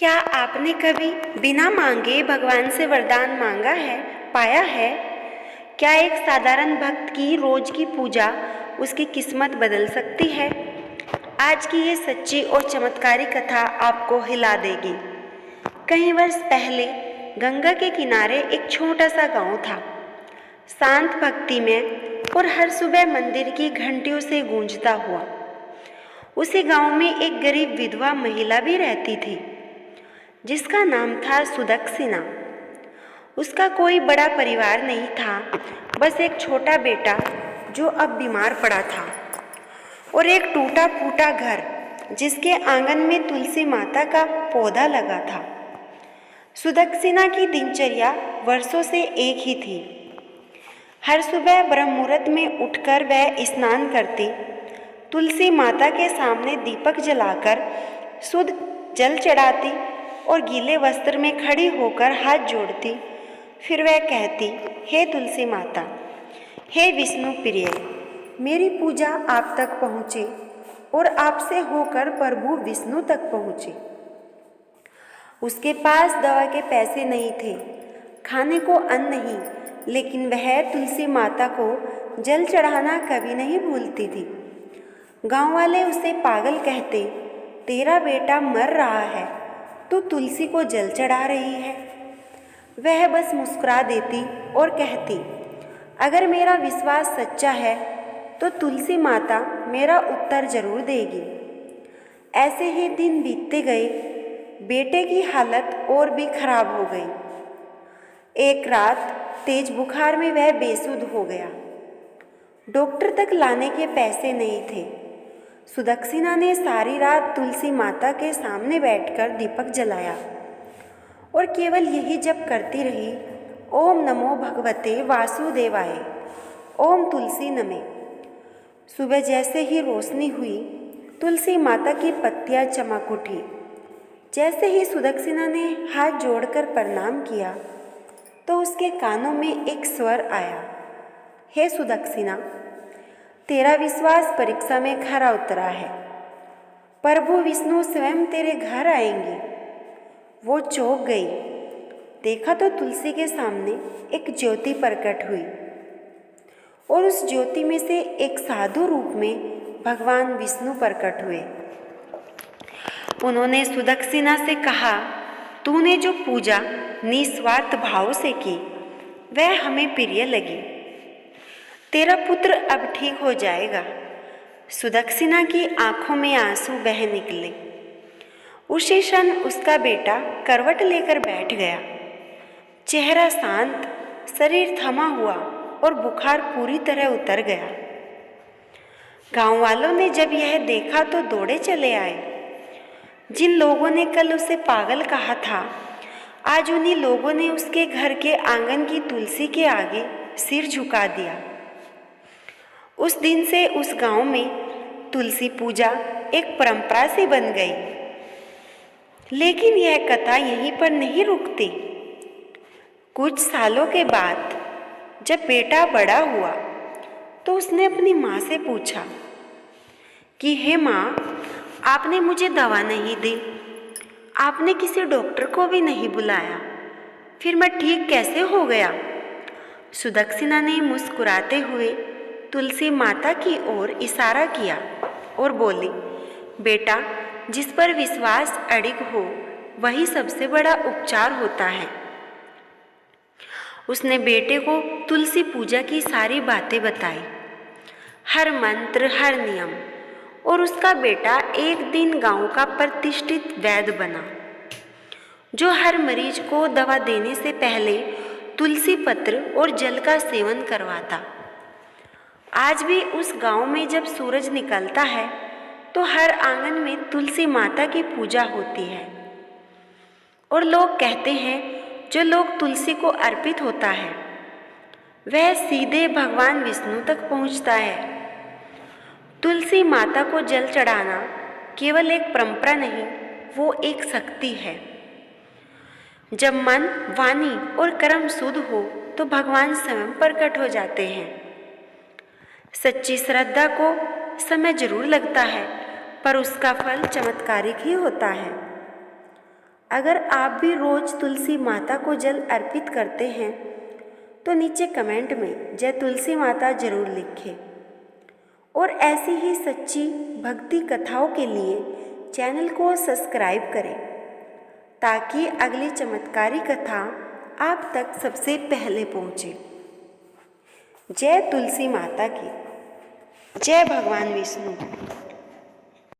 क्या आपने कभी बिना मांगे भगवान से वरदान मांगा है, पाया है? क्या एक साधारण भक्त की रोज की पूजा उसकी किस्मत बदल सकती है? आज की ये सच्ची और चमत्कारी कथा आपको हिला देगी। कई वर्ष पहले गंगा के किनारे एक छोटा सा गांव था, शांत भक्ति में और हर सुबह मंदिर की घंटियों से गूंजता हुआ। उसी गांव में एक गरीब विधवा महिला भी रहती थी, जिसका नाम था सुदक्षिणा। उसका कोई बड़ा परिवार नहीं था, बस एक छोटा बेटा जो अब बीमार पड़ा था और एक टूटा फूटा घर जिसके आंगन में तुलसी माता का पौधा लगा था। सुदक्षिणा की दिनचर्या वर्षों से एक ही थी। हर सुबह ब्रह्म मुहूर्त में उठकर वह स्नान करती, तुलसी माता के सामने दीपक जलाकर शुद्ध जल चढ़ाती और गीले वस्त्र में खड़ी होकर हाथ जोड़ती। फिर वह कहती, हे तुलसी माता, हे विष्णु प्रिय, मेरी पूजा आप तक पहुँचे और आपसे होकर प्रभु विष्णु तक पहुँचे। उसके पास दवा के पैसे नहीं थे, खाने को अन्न नहीं, लेकिन वह तुलसी माता को जल चढ़ाना कभी नहीं भूलती थी। गांव वाले उसे पागल कहते, तेरा बेटा मर रहा है, तू तुलसी को जल चढ़ा रही है। वह बस मुस्कुरा देती और कहती, अगर मेरा विश्वास सच्चा है तो तुलसी माता मेरा उत्तर जरूर देगी। ऐसे ही दिन बीतते गए। बेटे की हालत और भी खराब हो गई। एक रात तेज बुखार में वह बेसुध हो गया। डॉक्टर तक लाने के पैसे नहीं थे। सुदक्षिणा ने सारी रात तुलसी माता के सामने बैठकर दीपक जलाया और केवल यही जप करती रही, ओम नमो भगवते वासुदेवाय, ओम तुलसी नमे। सुबह जैसे ही रोशनी हुई, तुलसी माता की पत्तियां चमक उठी। जैसे ही सुदक्षिणा ने हाथ जोड़कर प्रणाम किया तो उसके कानों में एक स्वर आया, हे सुदक्षिणा, तेरा विश्वास परीक्षा में खरा उतरा है। प्रभु विष्णु स्वयं तेरे घर आएंगे। वो चौंक गई। देखा तो तुलसी के सामने एक ज्योति प्रकट हुई और उस ज्योति में से एक साधु रूप में भगवान विष्णु प्रकट हुए। उन्होंने सुदक्षिणा से कहा, तूने जो पूजा निस्वार्थ भाव से की वह हमें प्रिय लगी। तेरा पुत्र अब ठीक हो जाएगा। सुदक्षिणा की आंखों में आंसू बह निकले। उसी क्षण उसका बेटा करवट लेकर बैठ गया। चेहरा शांत, शरीर थमा हुआ और बुखार पूरी तरह उतर गया। गांव वालों ने जब यह देखा तो दौड़े चले आए। जिन लोगों ने कल उसे पागल कहा था, आज उन्हीं लोगों ने उसके घर के आंगन की तुलसी के आगे सिर झुका दिया। उस दिन से उस गांव में तुलसी पूजा एक परंपरा सी बन गई। लेकिन यह कथा यहीं पर नहीं रुकती। कुछ सालों के बाद जब बेटा बड़ा हुआ तो उसने अपनी माँ से पूछा कि हे माँ, आपने मुझे दवा नहीं दी, आपने किसी डॉक्टर को भी नहीं बुलाया, फिर मैं ठीक कैसे हो गया? सुदक्षिणा ने मुस्कुराते हुए तुलसी माता की ओर इशारा किया और बोली, बेटा, जिस पर विश्वास अडिग हो वही सबसे बड़ा उपचार होता है। उसने बेटे को तुलसी पूजा की सारी बातें बताई, हर मंत्र, हर नियम, और उसका बेटा एक दिन गांव का प्रतिष्ठित वैद्य बना, जो हर मरीज को दवा देने से पहले तुलसी पत्र और जल का सेवन करवाता। आज भी उस गांव में जब सूरज निकलता है तो हर आंगन में तुलसी माता की पूजा होती है और लोग कहते हैं, जो लोग तुलसी को अर्पित होता है वह सीधे भगवान विष्णु तक पहुंचता है। तुलसी माता को जल चढ़ाना केवल एक परंपरा नहीं, वो एक शक्ति है। जब मन, वाणी और कर्म शुद्ध हो तो भगवान स्वयं प्रकट हो जाते हैं। सच्ची श्रद्धा को समय जरूर लगता है, पर उसका फल चमत्कारिक ही होता है। अगर आप भी रोज़ तुलसी माता को जल अर्पित करते हैं तो नीचे कमेंट में जय तुलसी माता जरूर लिखें। और ऐसी ही सच्ची भक्ति कथाओं के लिए चैनल को सब्सक्राइब करें ताकि अगली चमत्कारी कथा आप तक सबसे पहले पहुँचे। जय तुलसी माता की, जय भगवान विष्णु।